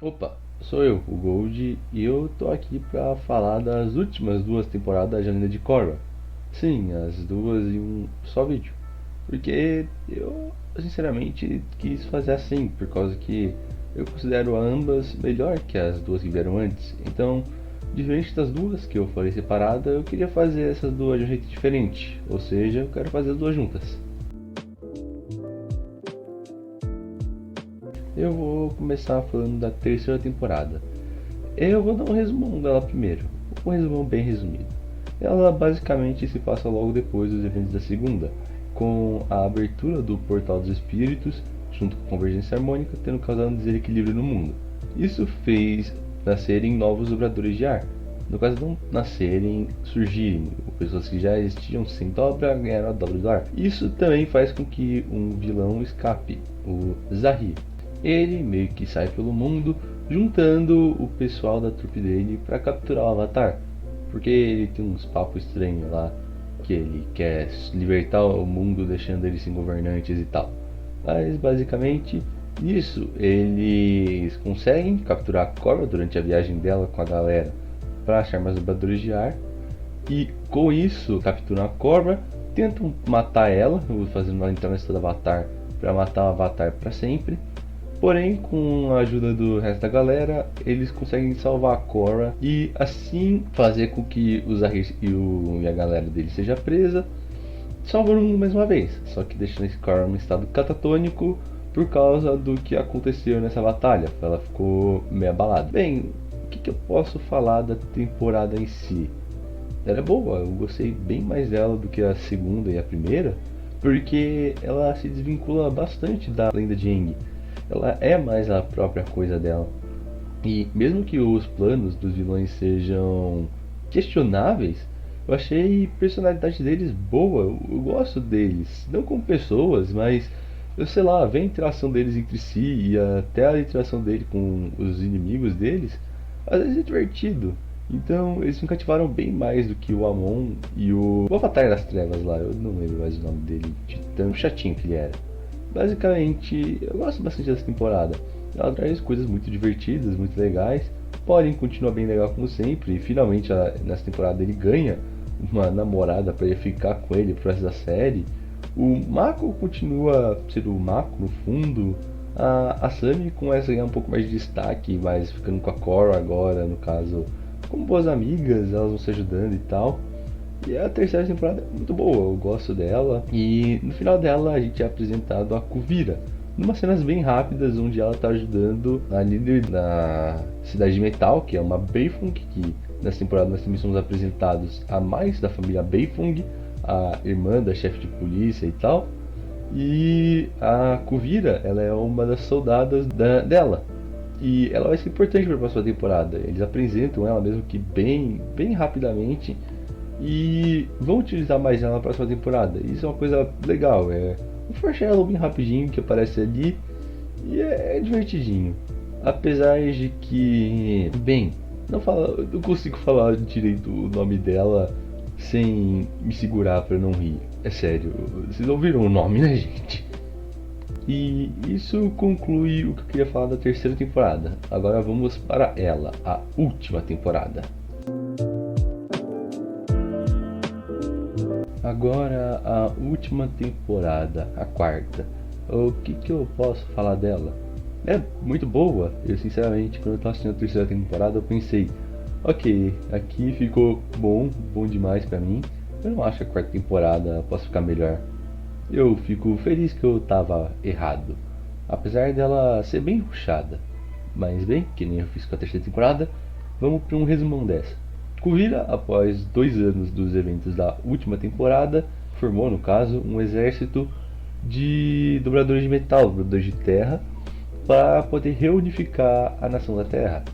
Opa, sou eu, o Gold, e eu tô aqui pra falar das últimas duas temporadas de Lenda de Korra. Sim, as duas em um só vídeo. Porque eu, sinceramente, quis fazer assim, por causa que eu considero ambas melhor que as duas que vieram antes. Então, diferente das duas que eu falei separada, eu queria fazer essas duas de um jeito diferente. Ou seja, eu quero fazer as duas juntas. Eu vou começar falando da terceira temporada. Eu vou dar um resumão dela primeiro, um resumão bem resumido. Ela basicamente se passa logo depois dos eventos da segunda, com a abertura do Portal dos Espíritos, junto com a convergência harmônica, tendo causado um desequilíbrio no mundo. Isso fez nascerem novos dobradores de ar. No caso, não nascerem, surgirem. Pessoas que já existiam sem dobra ganharam a dobra do ar. Isso também faz com que um vilão escape, o Zahir. Ele meio que sai pelo mundo, juntando o pessoal da trupe dele para capturar o Avatar. Porque ele tem uns papos estranhos lá, que ele quer libertar o mundo deixando eles sem governantes e tal. Mas basicamente nisso eles conseguem capturar a Korra durante a viagem dela com a galera para achar mais dobradores de ar. E com isso capturam a Korra, tentam matar ela, fazendo ela entrar no estado do Avatar para matar o Avatar para sempre. Porém, com a ajuda do resto da galera, eles conseguem salvar a Korra e assim fazer com que o Zahir e a galera dele seja presa, salvando o mundo mais uma vez, só que deixando esse Korra em estado catatônico por causa do que aconteceu nessa batalha. Ela ficou meio abalada. Bem, o que eu posso falar da temporada em si? Ela é boa, eu gostei bem mais dela do que a segunda e a primeira, porque ela se desvincula bastante da lenda de Aang. Ela é mais a própria coisa dela. E mesmo que os planos dos vilões sejam questionáveis, eu achei a personalidade deles boa. Eu gosto deles, não como pessoas, mas eu sei lá, ver a interação deles entre si e até a interação dele com os inimigos deles, às vezes é divertido. Então eles me cativaram bem mais do que o Amon e o Avatar das Trevas lá. Eu não lembro mais o nome dele, de tão chatinho que ele era. Basicamente, eu gosto bastante dessa temporada. Ela traz coisas muito divertidas, muito legais, porém continua bem legal como sempre. E finalmente, nessa temporada, ele ganha uma namorada para ele ficar com ele pro resto da série. O Mako continua sendo o Mako no fundo. A Sami começa a ganhar um pouco mais de destaque, mas ficando com a Korra agora, no caso, como boas amigas, elas vão se ajudando e tal. E a terceira temporada é muito boa, eu gosto dela. E no final dela a gente é apresentado a Kuvira, numa cenas bem rápidas, onde ela está ajudando a líder da Cidade de Metal, que é uma Beifong, que nessa temporada nós também somos apresentados a mais da família Beifong, a irmã da chefe de polícia e tal. E a Kuvira, ela é uma das soldadas dela. E ela vai ser importante para a próxima temporada. Eles apresentam ela mesmo que bem rapidamente e vão utilizar mais ela na próxima temporada. Isso é uma coisa legal, é um foreshadow bem rapidinho que aparece ali e é divertidinho. Apesar de que, bem, não consigo falar direito o nome dela sem me segurar para não rir. É sério, vocês ouviram o nome, né, gente? E isso conclui o que eu queria falar da terceira temporada. Agora vamos para ela, a última temporada. Agora a última temporada, a quarta. O que eu posso falar dela? É muito boa. Eu sinceramente, quando eu estava assistindo a terceira temporada, eu pensei, ok, aqui ficou bom demais pra mim. Eu não acho que a quarta temporada possa ficar melhor. Eu fico feliz que eu estava errado, apesar dela ser bem rushada. Mas bem, que nem eu fiz com a terceira temporada, vamos para um resumão dessa. Kuvira, após 2 anos dos eventos da última temporada, formou, no caso, um exército de dobradores de metal, dobradores de terra, para poder reunificar a nação da Terra,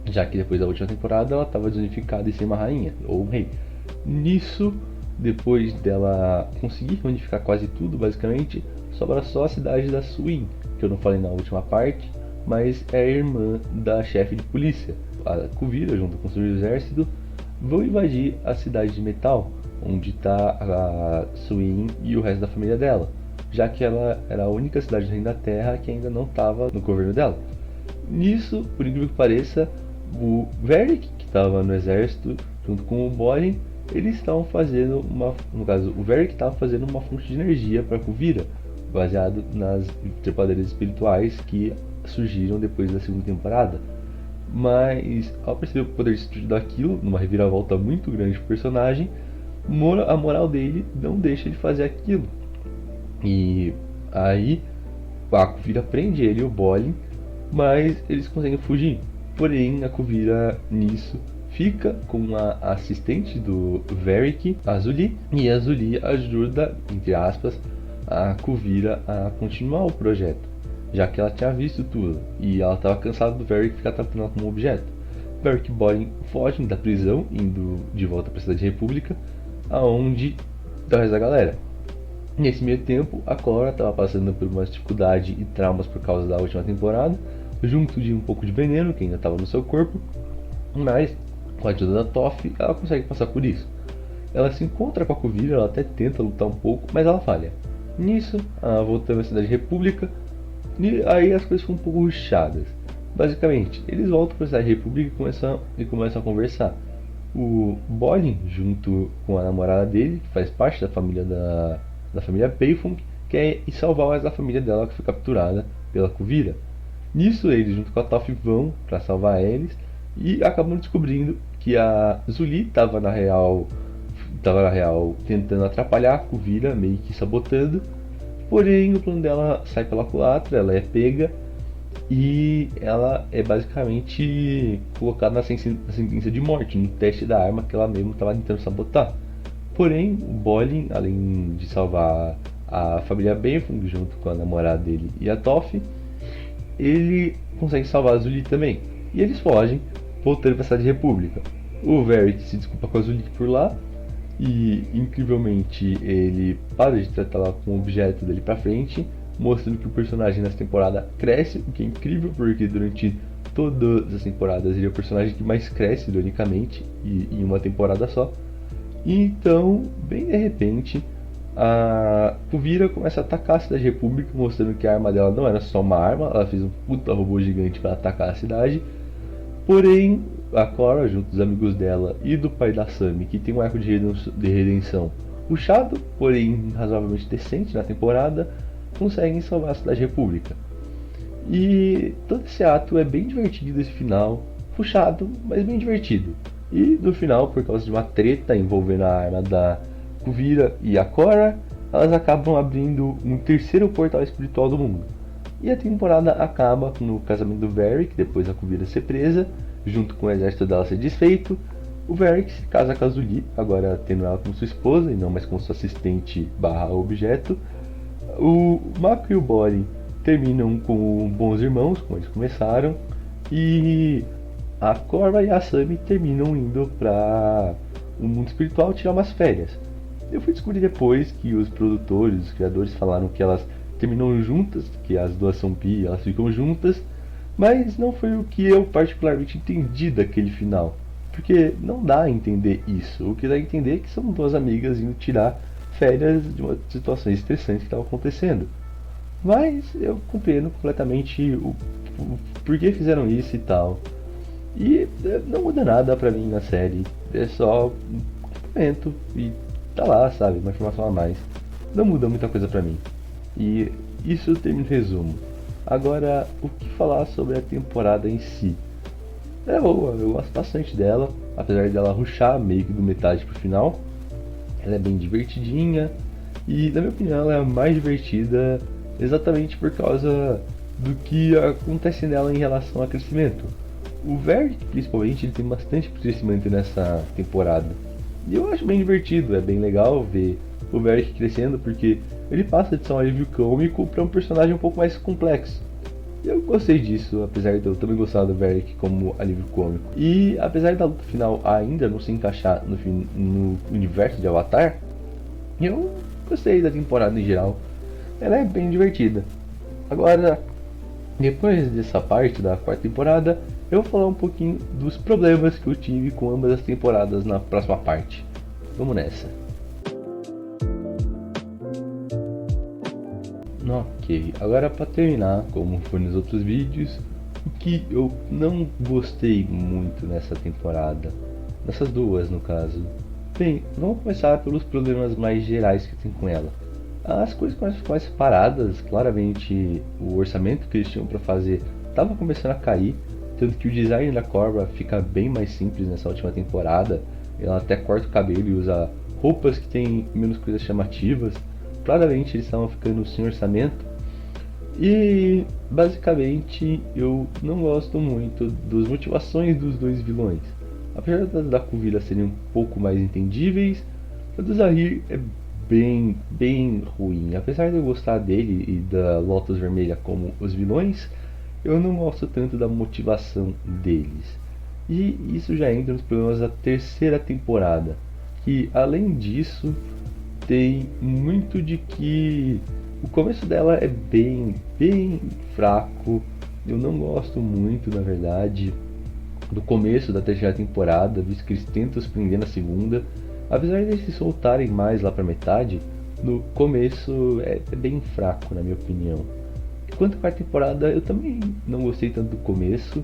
já que depois da última temporada ela estava desunificada e sem uma rainha, ou um rei. Nisso, depois dela conseguir reunificar quase tudo, basicamente, sobra só a cidade da Suin, que eu não falei na última parte, mas é a irmã da chefe de polícia. A Kuvira, junto com seu exército, vão invadir a cidade de Metal, onde está a Suin e o resto da família dela, já que ela era a única cidade do Reino da Terra que ainda não estava no governo dela. Nisso, por incrível que pareça, o Varric, que estava no exército, junto com o Bolin, eles estavam fazendo uma. No caso, o Varric estava fazendo uma fonte de energia para Kuvira, baseado nas trepadeiras espirituais que surgiram depois da segunda temporada. Mas, ao perceber o poder destrutivo daquilo, numa reviravolta muito grande pro personagem, a moral dele não deixa ele fazer aquilo. E aí, a Kuvira prende ele e o Bolin, mas eles conseguem fugir. Porém, a Kuvira nisso fica com a assistente do Varric, a Azuli, e a Azuli ajuda, entre aspas, a Kuvira a continuar o projeto, já que ela tinha visto tudo e ela estava cansada do Varric ficar tratando ela como um objeto. Varric e Bolin fogem da prisão, indo de volta para a Cidade República, aonde está o resto da galera. Nesse meio tempo, a Cora estava passando por uma dificuldade e traumas por causa da última temporada, junto de um pouco de veneno que ainda estava no seu corpo, mas com a ajuda da Toph, ela consegue passar por isso. Ela se encontra com a Kuvira, ela até tenta lutar um pouco, mas ela falha. Nisso, voltando à Cidade República, e aí as coisas ficam um pouco ruchadas. Basicamente, eles voltam para a Cidade República e começam a conversar. O Bolin, junto com a namorada dele, que faz parte da família Beifong, quer ir salvar o resto da família dela que foi capturada pela Kuvira. Nisso, eles, junto com a Toph, vão para salvar eles e acabam descobrindo que a Zuli estava na real tentando atrapalhar a Kuvira, meio que sabotando. Porém, o plano dela sai pela culatra, ela é pega e ela é basicamente colocada na sentença de morte, no teste da arma que ela mesma estava tentando sabotar. Porém, o Bolin, além de salvar a família Beifong junto com a namorada dele e a Toph, ele consegue salvar a Zuli também. E eles fogem, voltando para a Cidade República. O Varric se desculpa com a Zuli por lá e, incrivelmente, ele para de tratar ela com o objeto dele para frente, mostrando que o personagem nessa temporada cresce, o que é incrível porque durante todas as temporadas ele é o personagem que mais cresce, ironicamente, e em uma temporada só. E então, bem de repente, a Kuvira começa a atacar a Cidade República, mostrando que a arma dela não era só uma arma, ela fez um puta robô gigante para atacar a cidade. Porém, a Cora, junto dos amigos dela e do pai da Sammy, que tem um arco de redenção puxado, porém razoavelmente decente na temporada, conseguem salvar a Cidade República. E todo esse ato é bem divertido, esse final, puxado, mas bem divertido. E no final, por causa de uma treta envolvendo a arma da Kuvira e a Cora, elas acabam abrindo um terceiro portal espiritual do mundo. E a temporada acaba no casamento do Varric, depois da Kuvira ser presa, junto com o exército dela ser desfeito. O Varric se casa com a Zuli, agora tendo ela como sua esposa e não mais como sua assistente barra objeto. O Mako e o Bolin terminam com bons irmãos, como eles começaram, e a Korra e a Sammy terminam indo para o mundo espiritual tirar umas férias. Eu fui descobrir depois que os produtores, os criadores falaram que elas terminam juntas, que as duas são bi, elas ficam juntas, mas não foi o que eu particularmente entendi daquele final, porque não dá a entender isso. O que dá a entender é que são duas amigas indo tirar férias de uma situação estressante que estava acontecendo. Mas eu compreendo completamente o porquê fizeram isso e tal. E não muda nada pra mim na série, é só um complemento e tá lá, sabe, uma informação a mais. Não muda muita coisa pra mim. E isso termina o resumo. Agora, o que falar sobre a temporada em si? É boa, eu gosto bastante dela, apesar dela rushar meio que do metade pro final. Ela é bem divertidinha e, na minha opinião, ela é a mais divertida exatamente por causa do que acontece nela em relação a crescimento. O Varric, principalmente, ele tem bastante crescimento nessa temporada. E eu acho bem divertido, é bem legal ver o Varric crescendo, porque ele passa de ser um alívio cômico para um personagem um pouco mais complexo. E eu gostei disso, apesar de eu também gostar do Varric como alívio cômico. E apesar da luta final ainda não se encaixar no universo de Avatar, eu gostei da temporada em geral. Ela é bem divertida. Agora, depois dessa parte da quarta temporada, eu vou falar um pouquinho dos problemas que eu tive com ambas as temporadas na próxima parte. Vamos nessa. Ok, agora para terminar, como foi nos outros vídeos, O que eu não gostei muito nessa temporada, nessas duas no caso. Bem, vamos começar pelos problemas mais gerais que tem com ela. As coisas mais paradas, claramente o orçamento que eles tinham para fazer estava começando a cair, tanto que o design da Korra fica bem mais simples nessa última temporada. Ela até corta o cabelo e usa roupas que têm menos coisas chamativas. Claramente eles estavam ficando sem orçamento. E basicamente eu não gosto muito das motivações dos dois vilões. Apesar das da Kuvira serem um pouco mais entendíveis, a do Zahir é bem ruim. Apesar de eu gostar dele e da Lotus Vermelha como os vilões, eu não gosto tanto da motivação deles. E isso já entra nos problemas da terceira temporada, que além disso tem muito de que o começo dela é bem fraco. Eu não gosto muito, na verdade, do começo da terceira temporada, visto que eles tentam se prender na segunda. Apesar de eles se soltarem mais lá pra metade, no começo é bem fraco, na minha opinião. Quanto à quarta temporada, eu também não gostei tanto do começo,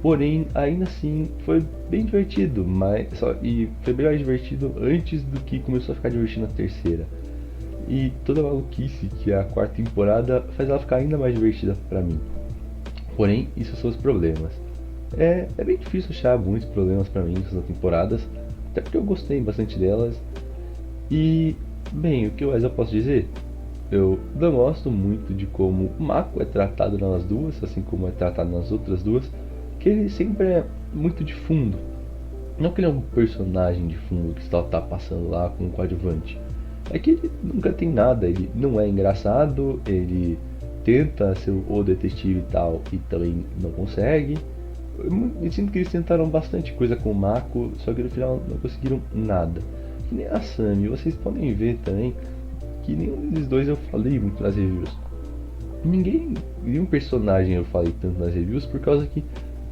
porém, ainda assim, foi bem divertido, e foi bem mais divertido antes do que começou a ficar divertido na terceira. E toda a maluquice que a quarta temporada faz ela ficar ainda mais divertida pra mim. Porém, isso são os problemas. É bem difícil achar muitos problemas pra mim nessas temporadas, até porque eu gostei bastante delas. E, bem, o que mais eu posso dizer? Eu não gosto muito de como o Mako é tratado nas duas, assim como é tratado nas outras duas, que ele sempre é muito de fundo. Não que ele é um personagem de fundo que só tá passando lá com um coadjuvante. É que ele nunca tem nada, ele não é engraçado, ele tenta ser o detetive e tal e também não consegue. Eu sinto que eles tentaram bastante coisa com o Mako, só que no final não conseguiram nada. Que nem a Sami, vocês podem ver também que nenhum deles dois eu falei muito nas reviews. Nenhum personagem eu falei tanto nas reviews por causa que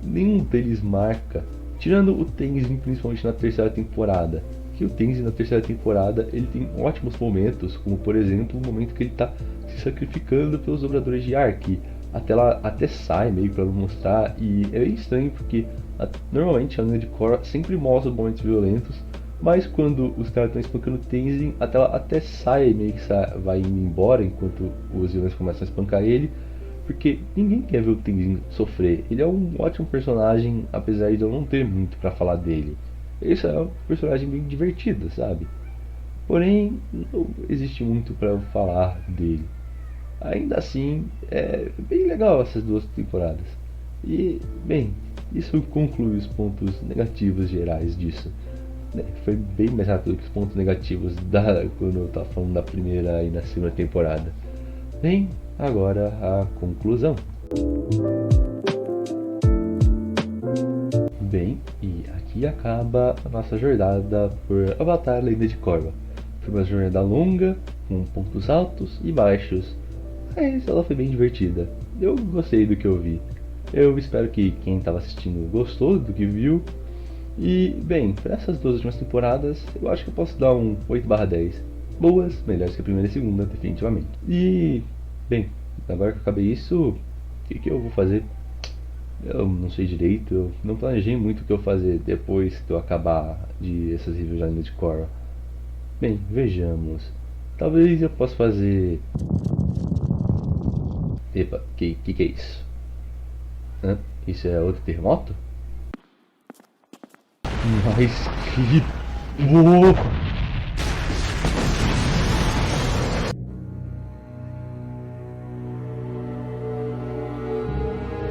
nenhum deles marca, tirando o Tenzin principalmente na terceira temporada. Que o Tenzin na terceira temporada ele tem ótimos momentos, como por exemplo o momento que ele está se sacrificando pelos dobradores de ar, que até sai meio para mostrar, e é bem estranho porque normalmente a linha de Korra sempre mostra momentos violentos, mas quando os caras estão espancando o Tenzin, a tela até sai meio que vai indo embora enquanto os vilões começam a espancar ele, porque ninguém quer ver o Tenzin sofrer. Ele é um ótimo personagem, apesar de eu não ter muito para falar dele. Esse é um personagem bem divertido, sabe? Porém, não existe muito para eu falar dele. Ainda assim, é bem legal essas duas temporadas. E, bem, isso conclui os pontos negativos gerais disso. Foi bem mais rápido que os pontos negativos quando eu estava falando da primeira e da segunda temporada. Bem, agora a conclusão. Bem, e aqui acaba a nossa jornada por Avatar: Lenda de Korra. Foi uma jornada longa, com pontos altos e baixos, mas ela foi bem divertida. Eu gostei do que eu vi. Eu espero que quem estava assistindo gostou do que viu. E, bem, para essas duas últimas temporadas, eu acho que eu posso dar um 8/10. Boas, melhores que a primeira e a segunda, definitivamente. E, bem, agora que eu acabei isso, o que eu vou fazer? Eu não sei direito, eu não planejei muito o que eu fazer depois que eu acabar de essas reviews ainda de Korra. Bem, vejamos. Talvez eu possa fazer... Epa, que é isso? Hã? Isso é outro terremoto? Mas que...